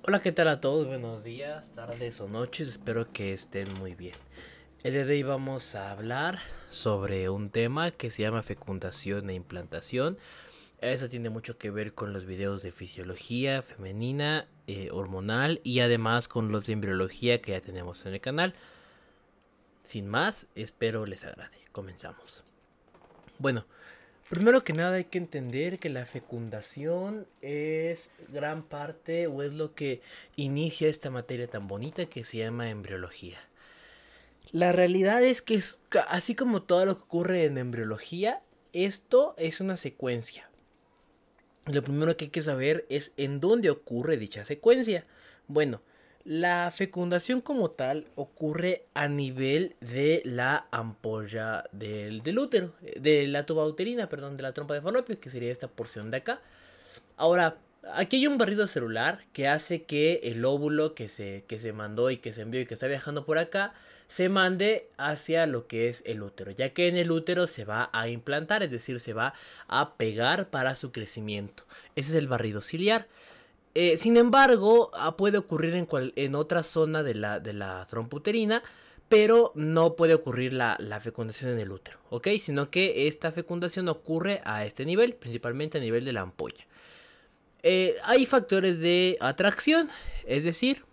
Hola, ¿qué tal a todos? Buenos días, tardes o noches, espero que estén muy bien. El día de hoy vamos a hablar sobre un tema que se llama fecundación e implantación. Eso tiene mucho que ver con los videos de fisiología femenina, hormonal y además con los de embriología que ya tenemos en el canal. Sin más, espero les agrade. Comenzamos. Bueno, primero que nada hay que entender que la fecundación es gran parte o es lo que inicia esta materia tan bonita que se llama embriología. La realidad es que así como todo lo que ocurre en embriología, esto es una secuencia. Lo primero que hay que saber es en dónde ocurre dicha secuencia. Bueno, la fecundación como tal ocurre a nivel de la ampolla del útero, de la tuba uterina, perdón, de la trompa de falopio, que sería esta porción de acá. Ahora, aquí hay un barrido celular que hace que el óvulo que se mandó y que se envió y que está viajando por acá se mande hacia lo que es el útero, ya que en el útero se va a implantar, es decir, se va a pegar para su crecimiento. Ese es el barrido ciliar. Sin embargo, puede ocurrir en otra zona de la trompa uterina, pero no puede ocurrir la fecundación en el útero, ¿ok? Sino que esta fecundación ocurre a este nivel, principalmente a nivel de la ampolla. Hay factores de atracción, es decir,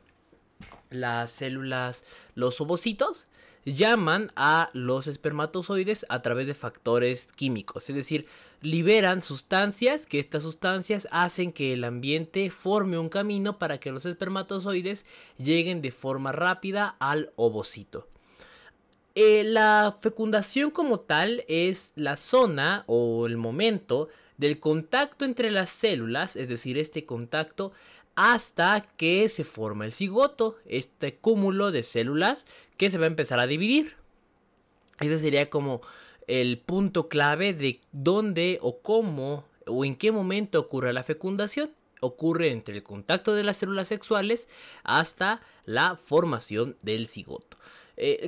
las células, los ovocitos, llaman a los espermatozoides a través de factores químicos, es decir, liberan sustancias que estas sustancias hacen que el ambiente forme un camino para que los espermatozoides lleguen de forma rápida al ovocito. La fecundación como tal es la zona o el momento del contacto entre las células, es decir, este contacto hasta que se forma el cigoto, este cúmulo de células que se va a empezar a dividir. Ese sería como el punto clave de dónde o cómo o en qué momento ocurre la fecundación. Ocurre entre el contacto de las células sexuales hasta la formación del cigoto.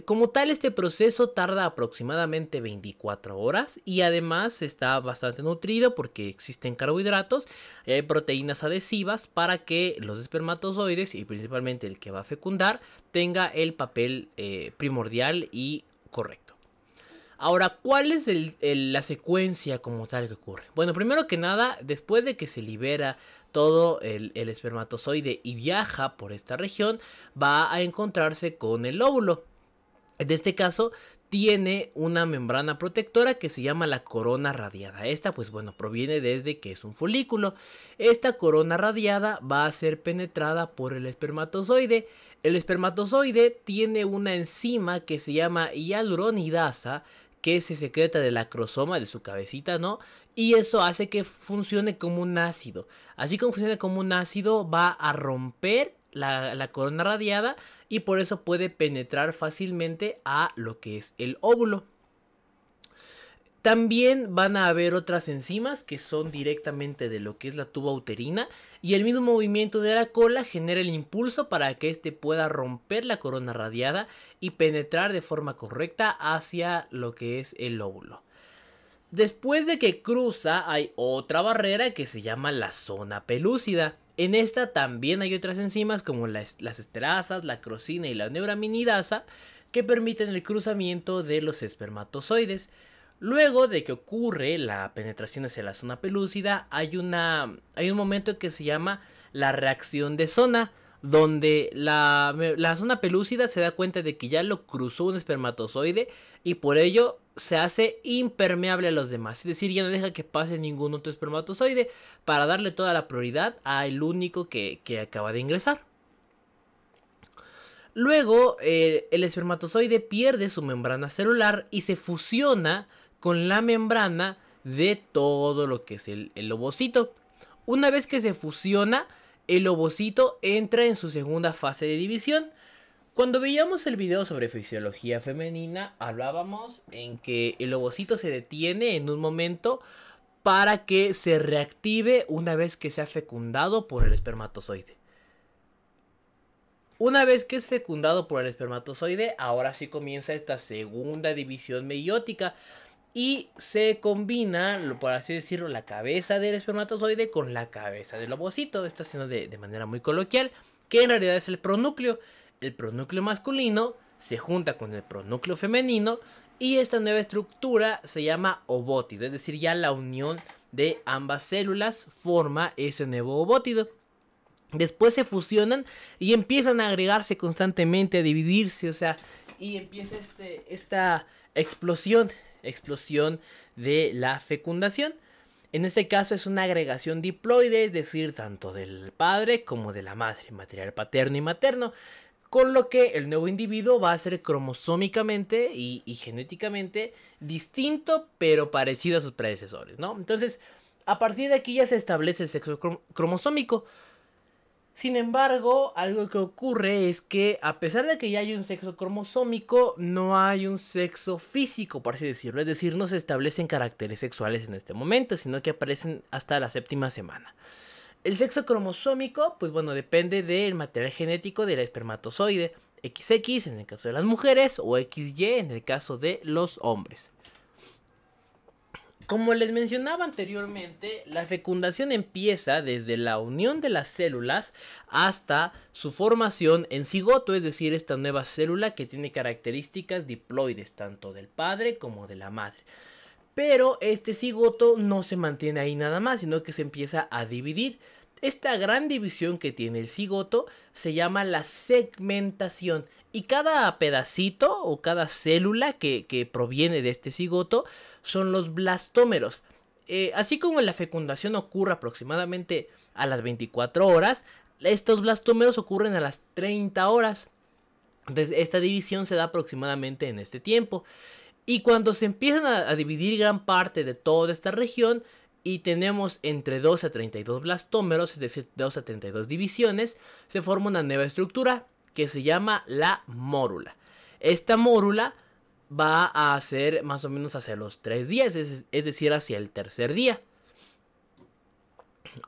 Como tal, este proceso tarda aproximadamente 24 horas y además está bastante nutrido porque existen carbohidratos y hay proteínas adhesivas para que los espermatozoides y principalmente el que va a fecundar tenga el papel primordial y correcto. Ahora, ¿cuál es la secuencia como tal que ocurre? Bueno, primero que nada, después de que se libera todo el espermatozoide y viaja por esta región, va a encontrarse con el óvulo. En este caso, tiene una membrana protectora que se llama la corona radiada. Esta, pues bueno, proviene desde que es un folículo. Esta corona radiada va a ser penetrada por el espermatozoide. El espermatozoide tiene una enzima que se llama hialuronidasa que se secreta del acrosoma de su cabecita, ¿no? Y eso hace que funcione como un ácido. Así como funciona como un ácido, va a romper la corona radiada y por eso puede penetrar fácilmente a lo que es el óvulo. También van a haber otras enzimas que son directamente de lo que es la tuba uterina y el mismo movimiento de la cola genera el impulso para que éste pueda romper la corona radiada y penetrar de forma correcta hacia lo que es el óvulo. Después de que cruza hay otra barrera que se llama la zona pelúcida. En esta también hay otras enzimas como las esterasas, la crosina y la neuraminidasa que permiten el cruzamiento de los espermatozoides. Luego de que ocurre la penetración hacia la zona pelúcida, hay un momento que se llama la reacción de zona, donde la zona pelúcida se da cuenta de que ya lo cruzó un espermatozoide y por ello se hace impermeable a los demás. Es decir, ya no deja que pase ningún otro espermatozoide para darle toda la prioridad al único que acaba de ingresar. Luego, el espermatozoide pierde su membrana celular y se fusiona con la membrana de todo lo que es el ovocito. Una vez que se fusiona, el ovocito entra en su segunda fase de división. Cuando veíamos el video sobre fisiología femenina, hablábamos en que el ovocito se detiene en un momento para que se reactive una vez que sea fecundado por el espermatozoide. Una vez que es fecundado por el espermatozoide, ahora sí comienza esta segunda división meiótica. y se combina, por así decirlo, la cabeza del espermatozoide con la cabeza del ovocito. Esto haciendo de manera muy coloquial, que en realidad es el pronúcleo. El pronúcleo masculino se junta con el pronúcleo femenino y esta nueva estructura se llama ovótido, es decir, ya la unión de ambas células forma ese nuevo ovótido. Después se fusionan y empiezan a agregarse constantemente, a dividirse, o sea, y empieza esta explosión de la fecundación. En este caso es una agregación diploide, es decir, tanto del padre como de la madre, material paterno y materno, con lo que el nuevo individuo va a ser cromosómicamente y genéticamente distinto, pero parecido a sus predecesores, ¿no? Entonces, a partir de aquí ya se establece el sexo cromosómico. Sin embargo, algo que ocurre es que a pesar de que ya hay un sexo cromosómico, no hay un sexo físico, por así decirlo. Es decir, no se establecen caracteres sexuales en este momento, sino que aparecen hasta la 7ª semana. El sexo cromosómico, pues bueno, depende del material genético del espermatozoide, XX en el caso de las mujeres o XY en el caso de los hombres. Como les mencionaba anteriormente, la fecundación empieza desde la unión de las células hasta su formación en cigoto, es decir, esta nueva célula que tiene características diploides, tanto del padre como de la madre. Pero este cigoto no se mantiene ahí nada más, sino que se empieza a dividir. Esta gran división que tiene el cigoto se llama la segmentación. Y cada pedacito o cada célula que proviene de este cigoto son los blastómeros. Así como la fecundación ocurre aproximadamente a las 24 horas, estos blastómeros ocurren a las 30 horas. Entonces esta división se da aproximadamente en este tiempo. Y cuando se empiezan a dividir gran parte de toda esta región y tenemos entre 2 a 32 blastómeros, es decir, 2 a 32 divisiones, se forma una nueva estructura que se llama la mórula. Esta mórula va a ser más o menos hacia los 3 días, es decir, hacia el tercer día.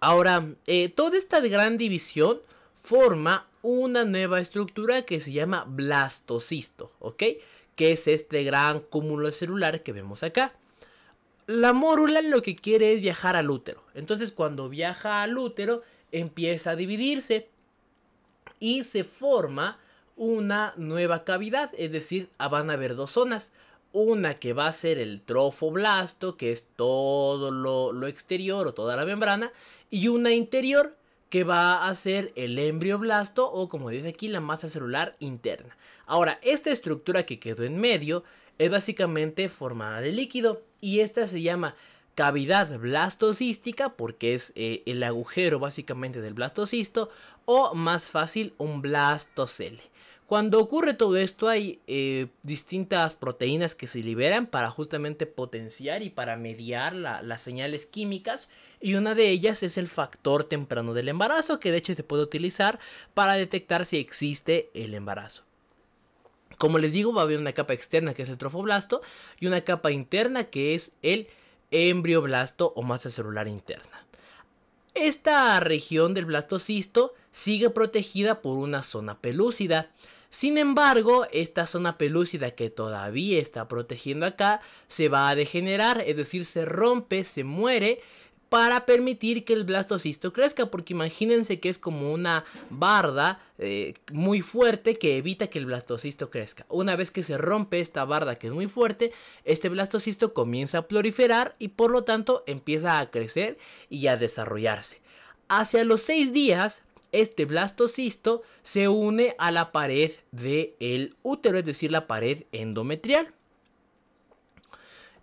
Ahora, toda esta gran división forma una nueva estructura que se llama blastocisto, ¿ok? Que es este gran cúmulo celular que vemos acá. La mórula lo que quiere es viajar al útero. Entonces, cuando viaja al útero, empieza a dividirse y se forma una nueva cavidad, es decir, van a haber dos zonas. Una que va a ser el trofoblasto, que es todo lo exterior o toda la membrana, y una interior que va a ser el embrioblasto o, como dice aquí, la masa celular interna. Ahora, esta estructura que quedó en medio es básicamente formada de líquido y esta se llama cavidad blastocística porque es el agujero básicamente del blastocisto, o más fácil, un blastocele. Cuando ocurre todo esto hay distintas proteínas que se liberan para justamente potenciar y para mediar las señales químicas, y una de ellas es el factor temprano del embarazo, que de hecho se puede utilizar para detectar si existe el embarazo. Como les digo, va a haber una capa externa que es el trofoblasto y una capa interna que es el embrioblasto o masa celular interna. Esta región del blastocisto sigue protegida por una zona pelúcida. Sin embargo, esta zona pelúcida que todavía está protegiendo acá se va a degenerar, es decir, se rompe, se muere, para permitir que el blastocisto crezca, porque imagínense que es como una barda muy fuerte que evita que el blastocisto crezca. Una vez que se rompe esta barda que es muy fuerte, este blastocisto comienza a proliferar y por lo tanto empieza a crecer y a desarrollarse. Hacia los 6 días, este blastocisto se une a la pared del útero, es decir, la pared endometrial.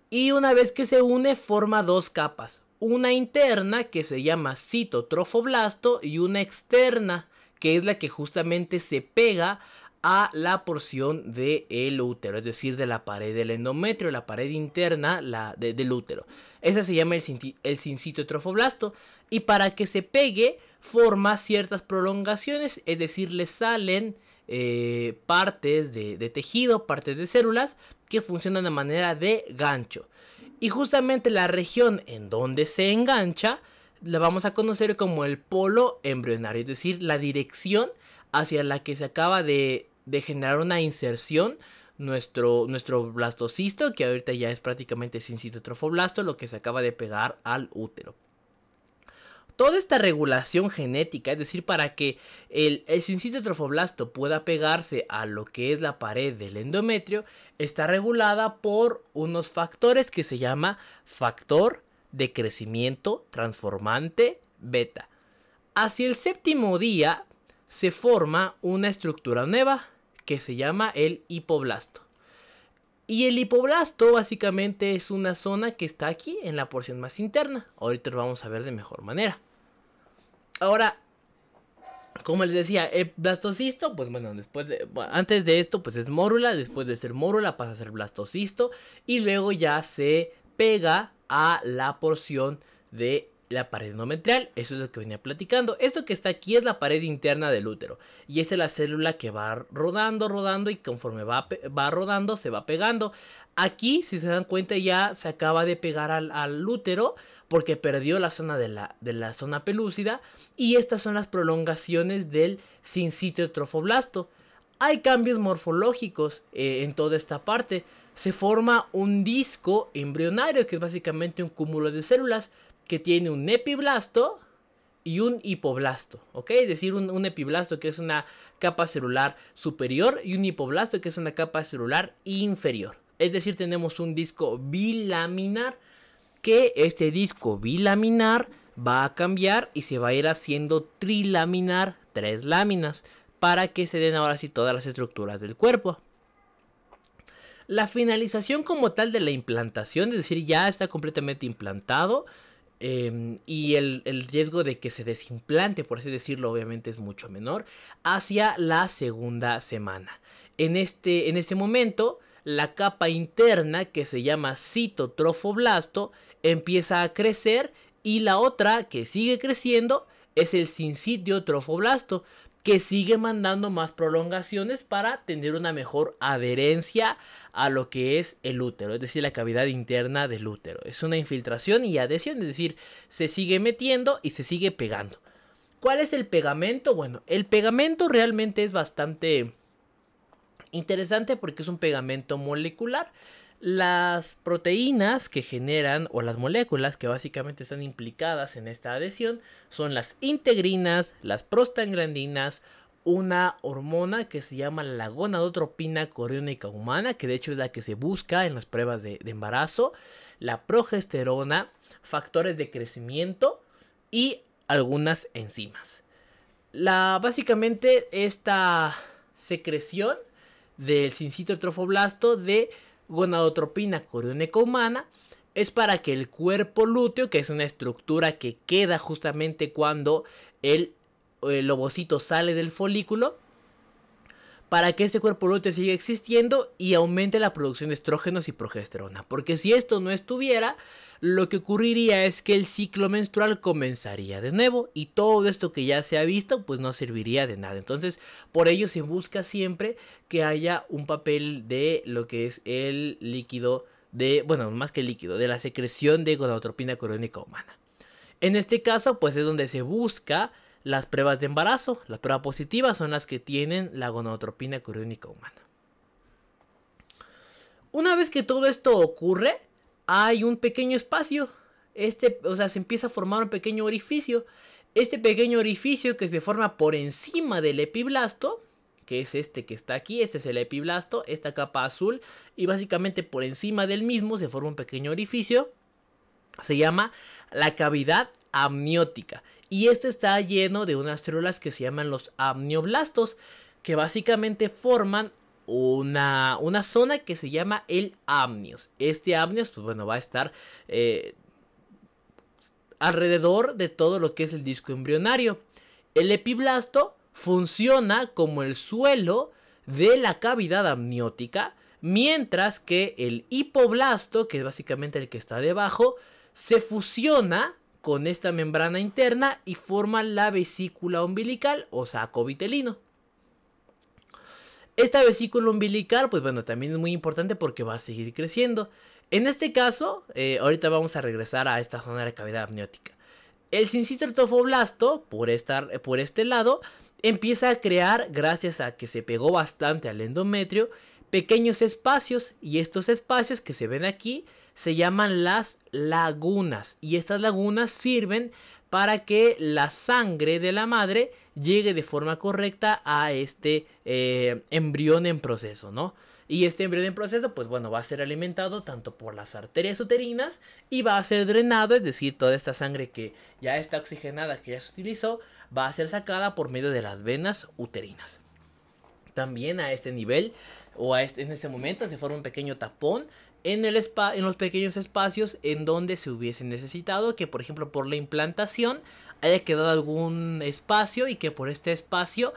Y una vez que se une, forma dos capas. Una interna que se llama citotrofoblasto y una externa que es la que justamente se pega a la porción del útero, es decir, de la pared del endometrio, la pared interna del útero. Esa se llama el citotrofoblasto, y para que se pegue forma ciertas prolongaciones, es decir, le salen partes de tejido, partes de células que funcionan de manera de gancho. Y justamente la región en donde se engancha la vamos a conocer como el polo embrionario, es decir, la dirección hacia la que se acaba de generar una inserción nuestro blastocisto, que ahorita ya es prácticamente sin citotrofoblasto, lo que se acaba de pegar al útero. Toda esta regulación genética, es decir, para que el sincito trofoblasto pueda pegarse a lo que es la pared del endometrio, está regulada por unos factores que se llama factor de crecimiento transformante beta. Hacia el séptimo día se forma una estructura nueva que se llama el hipoblasto. Y el hipoblasto básicamente es una zona que está aquí en la porción más interna. Ahorita lo vamos a ver de mejor manera. Ahora, como les decía, el blastocisto, pues bueno, antes de esto pues es mórula, después de ser mórula pasa a ser blastocisto y luego ya se pega a la porción de la pared endometrial. Eso es lo que venía platicando. Esto que está aquí es la pared interna del útero y esta es la célula que va rodando y conforme va rodando se va pegando. Aquí, si se dan cuenta, ya se acaba de pegar al útero porque perdió la zona de la zona pelúcida y estas son las prolongaciones del sincítio trofoblasto. Hay cambios morfológicos en toda esta parte. Se forma un disco embrionario que es básicamente un cúmulo de células que tiene un epiblasto y un hipoblasto, ¿ok? Es decir, un epiblasto que es una capa celular superior y un hipoblasto que es una capa celular inferior. Es decir, tenemos un disco bilaminar que este disco bilaminar va a cambiar y se va a ir haciendo trilaminar, 3 láminas, para que se den ahora sí todas las estructuras del cuerpo. La finalización como tal de la implantación, es decir, ya está completamente implantado y el riesgo de que se desimplante, por así decirlo, obviamente es mucho menor, hacia la segunda semana. En este momento, la capa interna que se llama citotrofoblasto empieza a crecer y la otra que sigue creciendo es el sincítio trofoblasto, que sigue mandando más prolongaciones para tener una mejor adherencia a lo que es el útero, es decir, la cavidad interna del útero. Es una infiltración y adhesión, es decir, se sigue metiendo y se sigue pegando. ¿Cuál es el pegamento? Bueno, el pegamento realmente es bastante interesante porque es un pegamento molecular. Las proteínas que generan, o las moléculas que básicamente están implicadas en esta adhesión, son las integrinas, las prostaglandinas, una hormona que se llama la gonadotropina coriónica humana, que de hecho es la que se busca en las pruebas de embarazo, la progesterona, factores de crecimiento y algunas enzimas. Básicamente esta secreción del sincítio trofoblasto de gonadotropina coriónica humana es para que el cuerpo lúteo, que es una estructura que queda justamente cuando el ovocito sale del folículo, para que este cuerpo lúteo siga existiendo y aumente la producción de estrógenos y progesterona. Porque si esto no estuviera, lo que ocurriría es que el ciclo menstrual comenzaría de nuevo y todo esto que ya se ha visto pues no serviría de nada. Entonces por ello se busca siempre que haya un papel de lo que es el líquido más que líquido, de la secreción de gonadotropina coriónica humana. En este caso pues es donde se busca las pruebas de embarazo. Las pruebas positivas son las que tienen la gonadotropina coriónica humana. Una vez que todo esto ocurre, hay un pequeño espacio. Se empieza a formar un pequeño orificio. Este pequeño orificio que se forma por encima del epiblasto, que es este que está aquí, este es el epiblasto, esta capa azul, y básicamente por encima del mismo se forma un pequeño orificio. Se llama la cavidad amniótica. Y esto está lleno de unas células que se llaman los amnioblastos, que básicamente forman una zona que se llama el amnios. Este amnios, pues bueno, va a estar alrededor de todo lo que es el disco embrionario. El epiblasto funciona como el suelo de la cavidad amniótica, mientras que el hipoblasto, que es básicamente el que está debajo, se fusiona con esta membrana interna y forma la vesícula umbilical o saco vitelino. Esta vesícula umbilical, pues bueno, también es muy importante porque va a seguir creciendo. En este caso, ahorita vamos a regresar a esta zona de la cavidad amniótica. El sincítio trofoblasto, por este lado, empieza a crear, gracias a que se pegó bastante al endometrio, pequeños espacios, y estos espacios que se ven aquí se llaman las lagunas, y estas lagunas sirven para que la sangre de la madre llegue de forma correcta a este embrión en proceso, ¿no? Y este embrión en proceso, pues bueno, va a ser alimentado tanto por las arterias uterinas y va a ser drenado, es decir, toda esta sangre que ya está oxigenada, que ya se utilizó, va a ser sacada por medio de las venas uterinas. También a este nivel, en este momento, se forma un pequeño tapón en los pequeños espacios en donde se hubiese necesitado que, por ejemplo, por la implantación haya quedado algún espacio y que por este espacio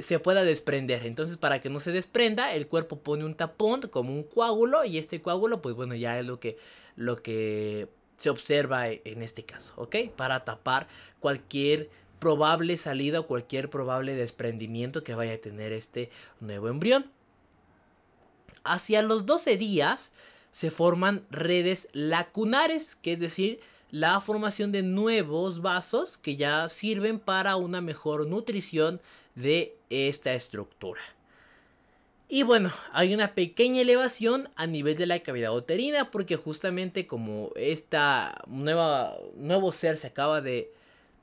se pueda desprender. Entonces, para que no se desprenda, el cuerpo pone un tapón como un coágulo, y este coágulo, pues bueno, ya es lo que se observa en este caso, ¿ok? Para tapar cualquier probable salida o cualquier probable desprendimiento que vaya a tener este nuevo embrión. Hacia los 12 días se forman redes lacunares, que es decir, la formación de nuevos vasos que ya sirven para una mejor nutrición de esta estructura. Y bueno, hay una pequeña elevación a nivel de la cavidad uterina, porque justamente como esta nuevo ser se acaba de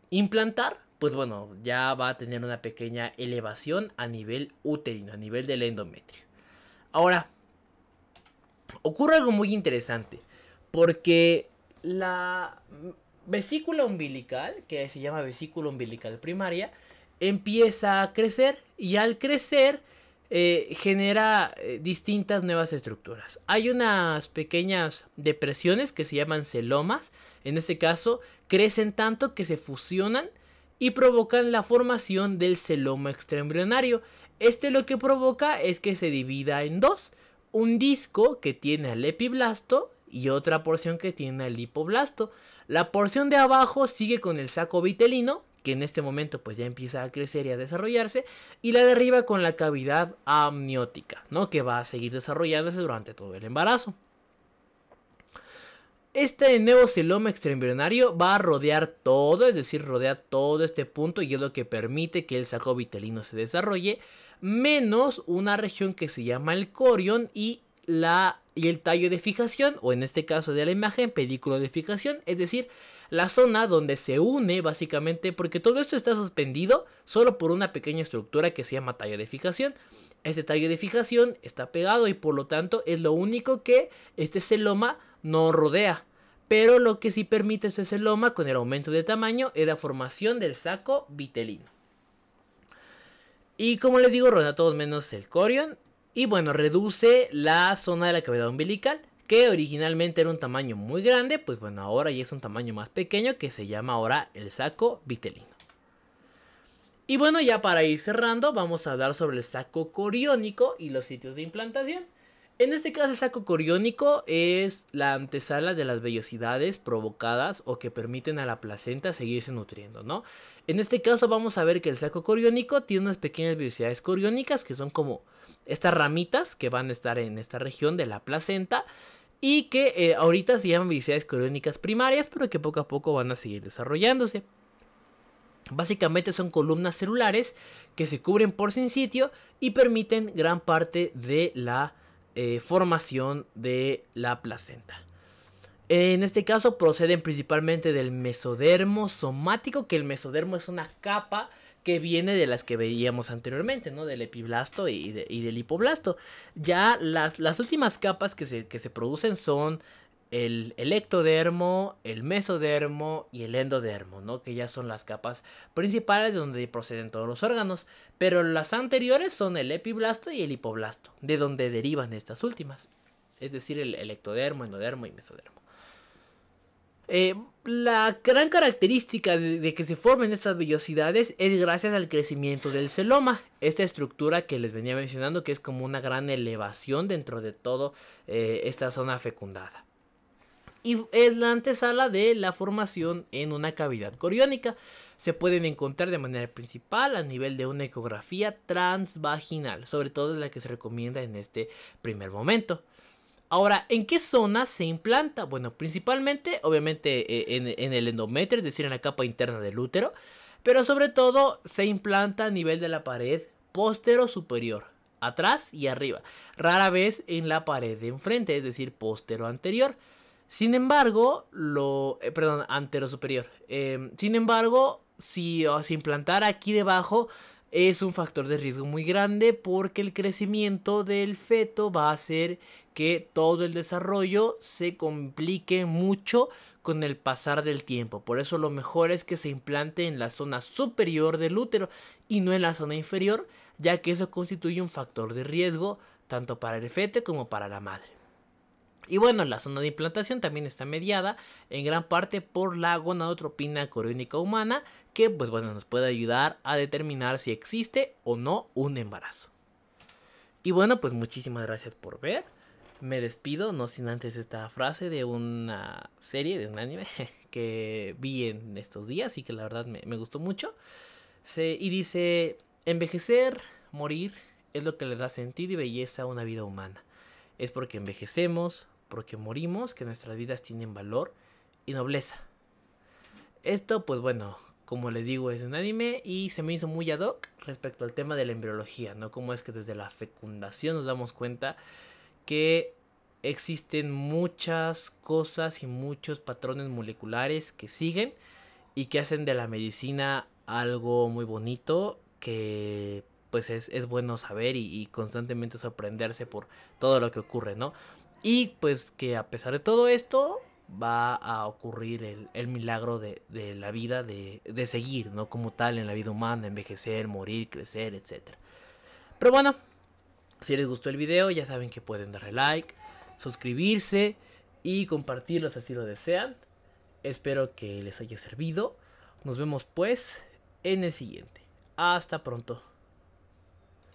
implantar, pues bueno, ya va a tener una pequeña elevación a nivel uterino, a nivel del endometrio. Ahora, ocurre algo muy interesante, porque la vesícula umbilical, que se llama vesícula umbilical primaria, empieza a crecer, y al crecer genera distintas nuevas estructuras. Hay unas pequeñas depresiones que se llaman celomas. En este caso crecen tanto que se fusionan y provocan la formación del celoma extraembrionario. Este lo que provoca es que se divida en dos: un disco que tiene al epiblasto y otra porción que tiene al hipoblasto. La porción de abajo sigue con el saco vitelino, que en este momento pues ya empieza a crecer y a desarrollarse, y la de arriba con la cavidad amniótica, ¿no? Que va a seguir desarrollándose durante todo el embarazo. Este nuevo celoma extraembrionario va a rodear todo, es decir, rodea todo este punto, y es lo que permite que el saco vitelino se desarrolle, menos una región que se llama el corion y el tallo de fijación, o en este caso de la imagen, pedículo de fijación, es decir, la zona donde se une básicamente, porque todo esto está suspendido solo por una pequeña estructura que se llama tallo de fijación. Este tallo de fijación está pegado y por lo tanto es lo único que este celoma no rodea. Pero lo que sí permite este celoma con el aumento de tamaño es la formación del saco vitelino. Y como les digo, rodea todos menos el corion. Y bueno, reduce la zona de la cavidad umbilical, que originalmente era un tamaño muy grande, pues bueno, ahora ya es un tamaño más pequeño, que se llama ahora el saco vitelino. Y bueno, ya para ir cerrando, vamos a hablar sobre el saco coriónico y los sitios de implantación. En este caso, el saco coriónico es la antesala de las vellosidades provocadas o que permiten a la placenta seguirse nutriendo, ¿no? En este caso vamos a ver que el saco coriónico tiene unas pequeñas vellosidades coriónicas, que son como estas ramitas que van a estar en esta región de la placenta, y que ahorita se llaman vellosidades coriónicas primarias, pero que poco a poco van a seguir desarrollándose. Básicamente son columnas celulares que se cubren por sincitio y permiten gran parte de la formación de la placenta. En este caso proceden principalmente del mesodermo somático, que el mesodermo es una capa que viene de las que veíamos anteriormente, ¿no? Del epiblasto y del hipoblasto. Ya las últimas capas que se producen son el ectodermo, el mesodermo y el endodermo, ¿no? Que ya son las capas principales de donde proceden todos los órganos. Pero las anteriores son el epiblasto y el hipoblasto, de donde derivan estas últimas. Es decir, el ectodermo, endodermo y mesodermo. La gran característica de que se formen estas vellosidades es gracias al crecimiento del celoma, esta estructura que les venía mencionando, que es como una gran elevación dentro de toda esta zona fecundada. Y es la antesala de la formación en una cavidad coriónica. Se pueden encontrar de manera principal a nivel de una ecografía transvaginal, sobre todo es la que se recomienda en este primer momento. Ahora, ¿en qué zona se implanta? Bueno, principalmente, obviamente, en el endometrio, es decir, en la capa interna del útero, pero sobre todo se implanta a nivel de la pared postero superior, atrás y arriba, rara vez en la pared de enfrente, es decir, postero anterior. Sin embargo, antero superior. Sin embargo, si se implantara aquí debajo, es un factor de riesgo muy grande porque el crecimiento del feto va a hacer que todo el desarrollo se complique mucho con el pasar del tiempo. Por eso lo mejor es que se implante en la zona superior del útero y no en la zona inferior, ya que eso constituye un factor de riesgo tanto para el feto como para la madre. Y bueno, la zona de implantación también está mediada en gran parte por la gonadotropina coriónica humana, que pues bueno, nos puede ayudar a determinar si existe o no un embarazo. Y bueno, pues muchísimas gracias por ver. Me despido, no sin antes esta frase de una serie, de un anime que vi en estos días y que la verdad me gustó mucho. Y dice, envejecer, morir, es lo que le da sentido y belleza a una vida humana. Es porque envejecemos, porque morimos, que nuestras vidas tienen valor y nobleza. Esto, pues bueno, como les digo, es un anime y se me hizo muy ad hoc respecto al tema de la embriología, ¿no? Como es que desde la fecundación nos damos cuenta que existen muchas cosas y muchos patrones moleculares que siguen y que hacen de la medicina algo muy bonito que pues es bueno saber y constantemente sorprenderse por todo lo que ocurre, ¿no? Y pues que a pesar de todo esto va a ocurrir el milagro de la vida, de seguir, ¿no? Como tal en la vida humana, envejecer, morir, crecer, etc. Pero bueno, si les gustó el video ya saben que pueden darle like, suscribirse y compartirlo si así lo desean. Espero que les haya servido. Nos vemos pues en el siguiente. Hasta pronto.